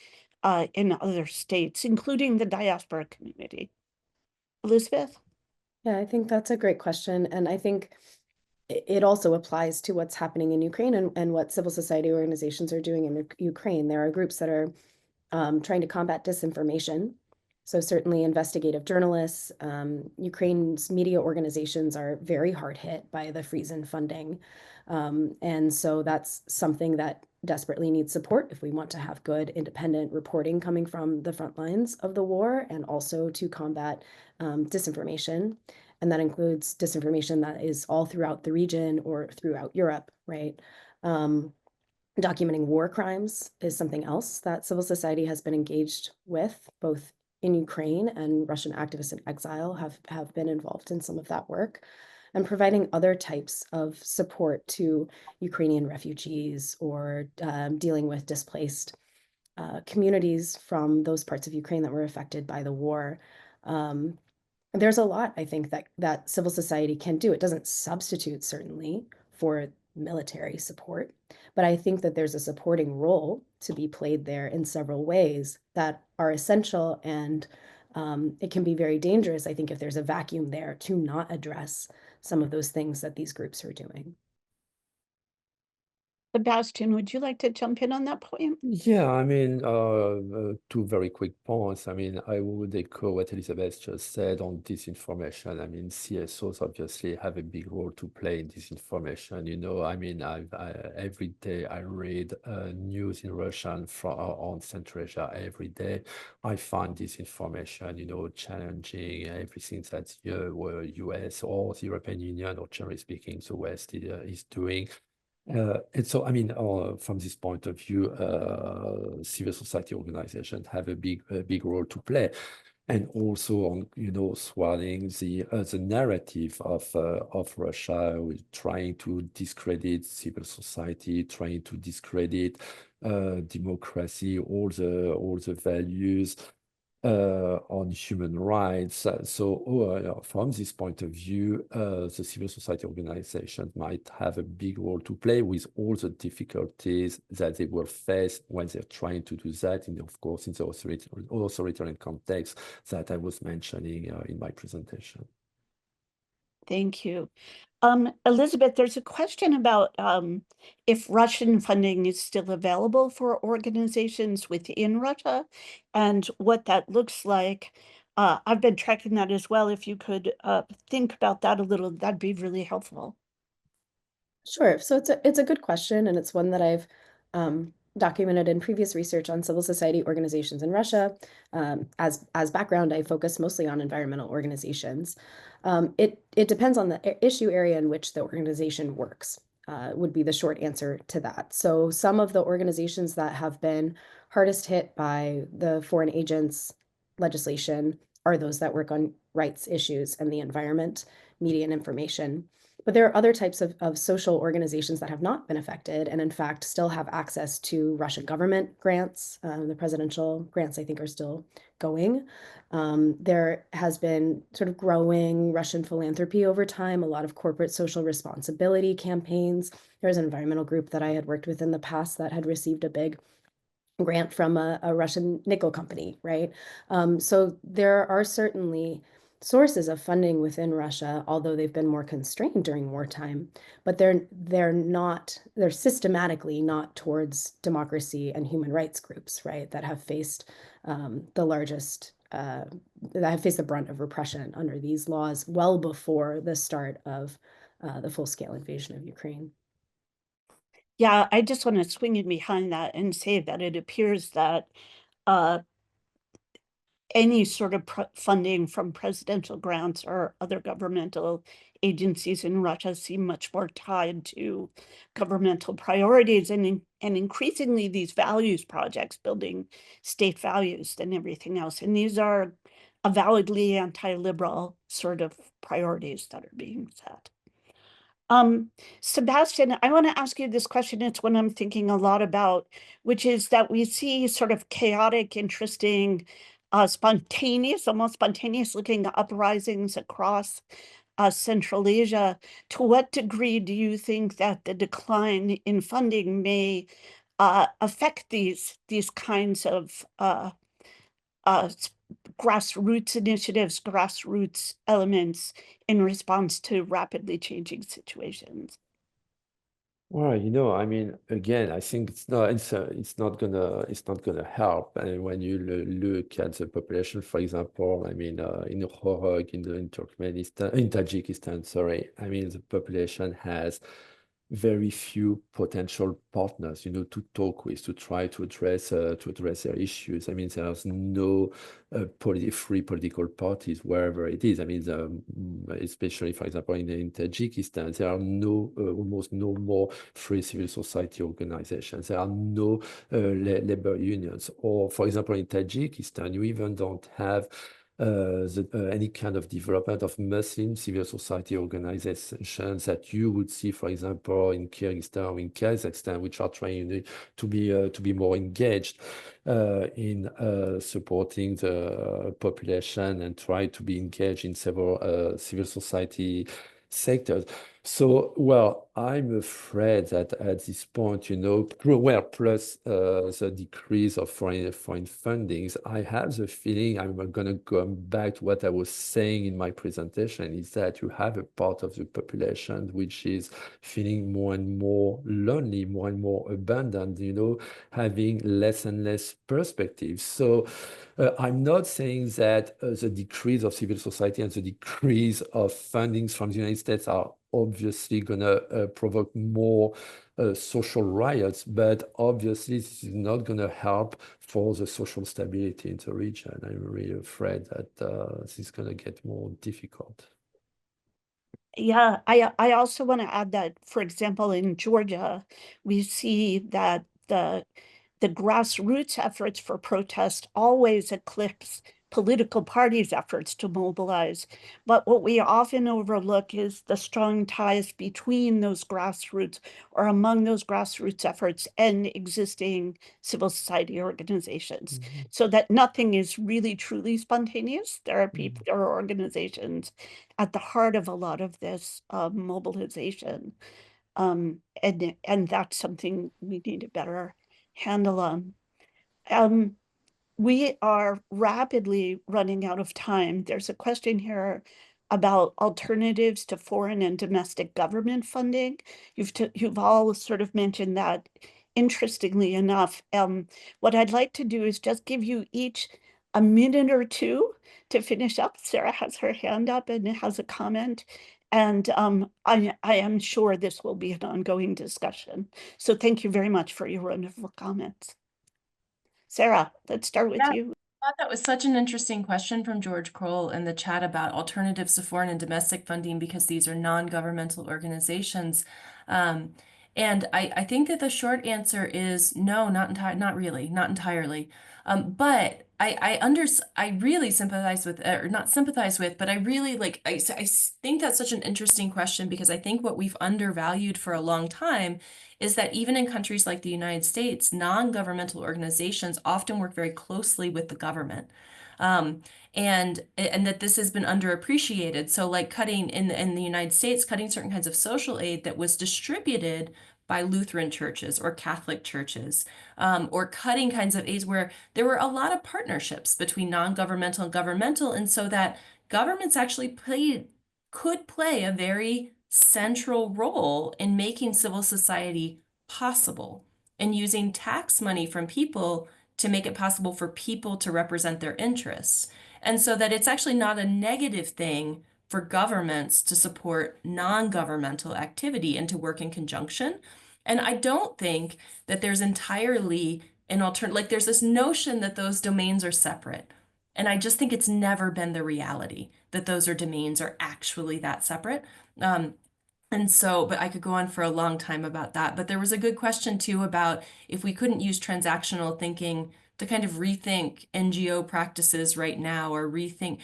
in other states, including the diaspora community? Elizabeth? Yeah, I think that's a great question. And I think it also applies to what's happening in Ukraine and what civil society organizations are doing in Ukraine. There are groups that are trying to combat disinformation. So certainly investigative journalists, Ukraine's media organizations are very hard hit by the freeze in funding. And so that's something that desperately needs support if we want to have good independent reporting coming from the front lines of the war, and also to combat disinformation. And that includes disinformation that is all throughout the region or throughout Europe, right? Documenting war crimes is something else that civil society has been engaged with, both in Ukraine, and Russian activists in exile have been involved in some of that work, and providing other types of support to Ukrainian refugees or dealing with displaced communities from those parts of Ukraine that were affected by the war. There's a lot, I think, that civil society can do. It doesn't substitute, certainly, for military support, but I think that there's a supporting role to be played there in several ways that are essential, and it can be very dangerous, I think, if there's a vacuum there to not address some of those things that these groups are doing. Sebastian, would you like to jump in on that point? Yeah, two very quick points. I would echo what Elizabeth just said on disinformation. CSOs obviously have a big role to play in disinformation. Every day I read news in Russian on Central Asia every day. I find disinformation, challenging everything that the US or the European Union, or generally speaking, the West is doing. And so, from this point of view, civil society organizations have a big role to play, and also on thwarting the narrative of Russia, with trying to discredit civil society, trying to discredit democracy, all the values on human rights. So from this point of view, the civil society organization might have a big role to play, with all the difficulties that they will face when they're trying to do that, and of course in the authoritarian context that I was mentioning in my presentation. Thank you. Elizabeth, there's a question about if Russian funding is still available for organizations within Russia and what that looks like. I've been tracking that as well. If you could think about that a little, that'd be really helpful. Sure. So it's a good question, and it's one that I've documented in previous research on civil society organizations in Russia. As background, I focus mostly on environmental organizations. It depends on the issue area in which the organization works. Would be the short answer to that. So some of the organizations that have been hardest hit by the foreign agents legislation are those that work on rights issues and the environment, media and information. But there are other types of social organizations that have not been affected and in fact still have access to Russian government grants. The presidential grants, I think, are still going. There has been sort of growing Russian philanthropy over time, a lot of corporate social responsibility campaigns. There's an environmental group that I had worked with in the past that had received a big grant from a Russian nickel company, right? So there are certainly sources of funding within Russia, although they've been more constrained during wartime, but they're systematically not towards democracy and human rights groups, right, that have faced that have faced the brunt of repression under these laws well before the start of the full-scale invasion of Ukraine. Yeah, I just want to swing in behind that and say that it appears that uh, any sort of funding from presidential grants or other governmental agencies in Russia seem much more tied to governmental priorities and increasingly these values projects building state values than everything else. And these are avowedly anti-liberal sort of priorities that are being set. Sebastian, I want to ask you this question. It's one I'm thinking a lot about, which is that we see sort of chaotic, interesting, spontaneous, almost spontaneous looking uprisings across Central Asia. To what degree do you think that the decline in funding may affect these kinds of grassroots initiatives, grassroots elements in response to rapidly changing situations? Well, I mean, again, I think it's not gonna help. And when you look at the population, for example, I mean, in Horog, in Turkmenistan, in Tajikistan, sorry, I mean, the population has very few potential partners, to talk with, to try to address their issues. I mean, there's no free political parties wherever it is. I mean, especially, for example, in Tajikistan, there are almost no more free civil society organizations. There are no labor unions. Or, for example, in Tajikistan, you even don't have any kind of development of Muslim civil society organizations that you would see, for example, in Kyrgyzstan or in Kazakhstan, which are trying to be more engaged in supporting the population and try to be engaged in several civil society sectors. So, well, I'm afraid that at this point, plus the decrease of foreign fundings, I have the feeling I'm going to go back to what I was saying in my presentation, is that you have a part of the population which is feeling more and more lonely, more and more abandoned, having less and less perspective. So I'm not saying that the decrease of civil society and the decrease of fundings from the United States are obviously going to provoke more social riots, but obviously this is not going to help for the social stability in the region. I'm really afraid that this is going to get more difficult. Yeah, I also want to add that, for example, in Georgia, we see that the grassroots efforts for protest always eclipse political parties' efforts to mobilize. But what we often overlook is the strong ties between those grassroots or among those grassroots efforts and existing civil society organizations. Mhm. So that nothing is really truly spontaneous. There are people, there are organizations at the heart of a lot of this mobilization. And that's something we need a better handle on. We are rapidly running out of time. There's a question here about alternatives to foreign and domestic government funding. You've all sort of mentioned that. Interestingly enough, what I'd like to do is just give you each a minute or two to finish up. Sarah has her hand up and has a comment. And I am sure this will be an ongoing discussion. So thank you very much for your wonderful comments. Sarah, let's start with you. I thought that was such an interesting question from George Kroll in the chat about alternatives to foreign and domestic funding because these are non-governmental organizations. And I think that the short answer is no, not really, not entirely. But I really sympathize with, or not sympathize with, but I really like, I think that's such an interesting question because I think what we've undervalued for a long time is that even in countries like the United States, non-governmental organizations often work very closely with the government. And that this has been underappreciated. So like cutting in the United States, cutting certain kinds of social aid that was distributed by Lutheran churches or Catholic churches, or cutting kinds of aids where there were a lot of partnerships between non-governmental and governmental. And so that governments actually could play a very central role in making civil society possible and using tax money from people to make it possible for people to represent their interests. And so that it's actually not a negative thing for governments to support non-governmental activity and to work in conjunction. And I don't think that there's entirely an alternative, like there's this notion that those domains are separate. And I just think it's never been the reality that those domains are actually that separate. And so, but I could go on for a long time about that. But there was a good question too about if we couldn't use transactional thinking to kind of rethink NGO practices right now or rethink.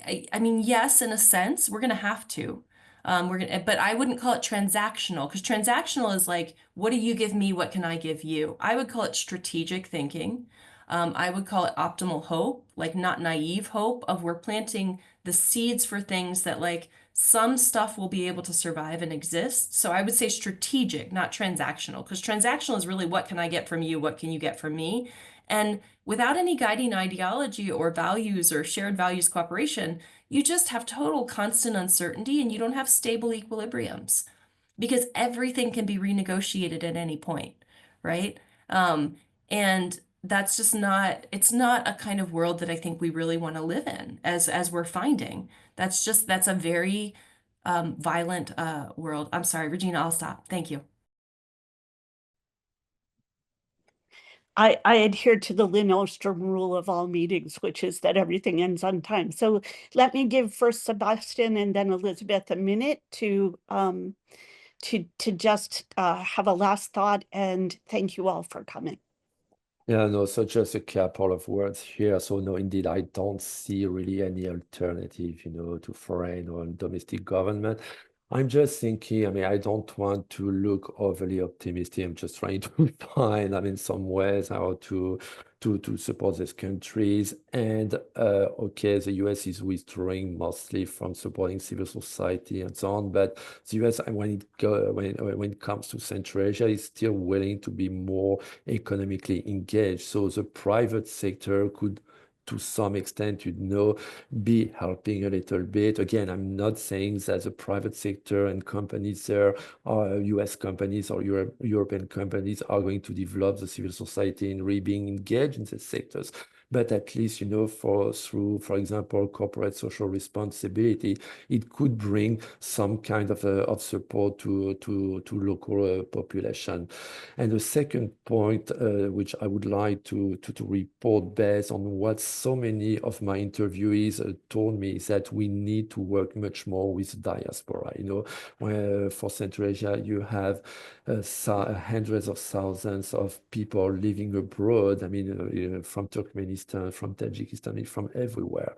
I mean, yes, in a sense, we're going to have to. But I wouldn't call it transactional because transactional is like, what do you give me? What can I give you? I would call it strategic thinking. I would call it optimal hope, like not naive hope of we're planting the seeds for things that like some stuff will be able to survive and exist. So I would say strategic, not transactional, because transactional is really what can I get from you? What can you get from me? And without any guiding ideology or values or shared values cooperation, you just have total constant uncertainty and you don't have stable equilibriums because everything can be renegotiated at any point, right? And that's just not, it's not a kind of world that I think we really want to live in as we're finding. That's a very violent world. I'm sorry, Regina, I'll stop. Thank you. I adhere to the Lynn Ostrom rule of all meetings, which is that everything ends on time. So let me give first Sebastian and then Elizabeth a minute to just have a last thought, and thank you all for coming. Yeah, no, so just a couple of words here. So no, indeed, I don't see really any alternative, to foreign or domestic government. I'm just thinking, I mean, I don't want to look overly optimistic. I'm just trying to find, some ways how to support these countries. And okay, the US is withdrawing mostly from supporting civil society and so on. But the US, when it comes to Central Asia, is still willing to be more economically engaged. So the private sector could, to some extent, be helping a little bit. Again, I'm not saying that the private sector and companies there, or US companies or European companies, are going to develop the civil society and really being engaged in these sectors. But at least, through, for example, corporate social responsibility, it could bring some kind of support to local population. And the second point, which I would like to report based on what so many of my interviewees told me, is that we need to work much more with diaspora. Where for Central Asia, you have hundreds of thousands of people living abroad. I mean, from Turkmenistan, from Tajikistan, from everywhere.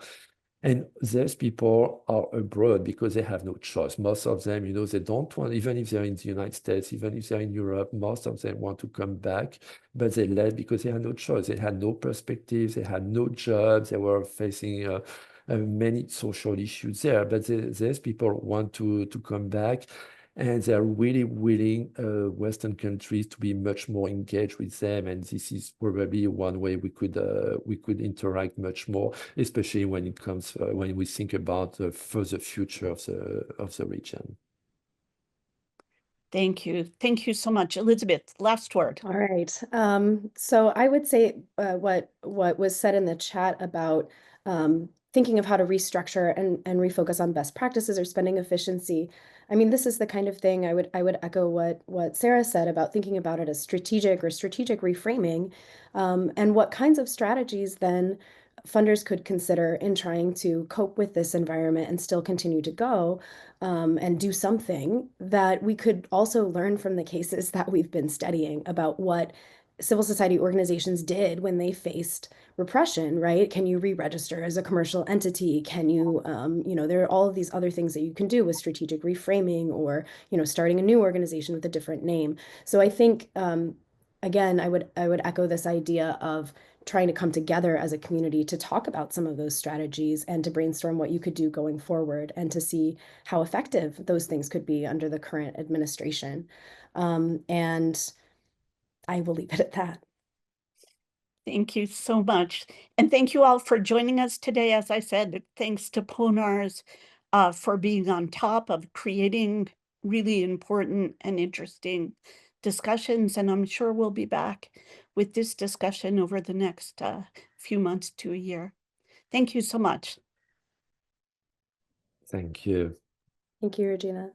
And those people are abroad because they have no choice. Most of them, they don't want, even if they're in the United States, even if they're in Europe, most of them want to come back, but they left because they had no choice. They had no perspectives, they had no jobs, they were facing many social issues there. But these people want to come back. and they're really willing, Western countries, to be much more engaged with them. And this is probably one way we could interact much more, especially when it comes when we think about the further future of the region. Thank you. Thank you so much. Elizabeth, last word. All right. So I would say what was said in the chat about thinking of how to restructure and refocus on best practices or spending efficiency. I mean, this is the kind of thing I would echo what Sarah said about thinking about it as strategic reframing, and what kinds of strategies then funders could consider in trying to cope with this environment and still continue to go and do something that we could also learn from the cases that we've been studying about what civil society organizations did when they faced repression, right? Can you re-register as a commercial entity? Can you, there are all of these other things that you can do with strategic reframing or, starting a new organization with a different name. So I think, again, I would echo this idea of trying to come together as a community to talk about some of those strategies and to brainstorm what you could do going forward and to see how effective those things could be under the current administration. And I will leave it at that. Thank you so much. And thank you all for joining us today. As I said, thanks to Ponars for being on top of creating really important and interesting discussions. And I'm sure we'll be back with this discussion over the next few months to a year. Thank you so much. Thank you. Thank you, Regina.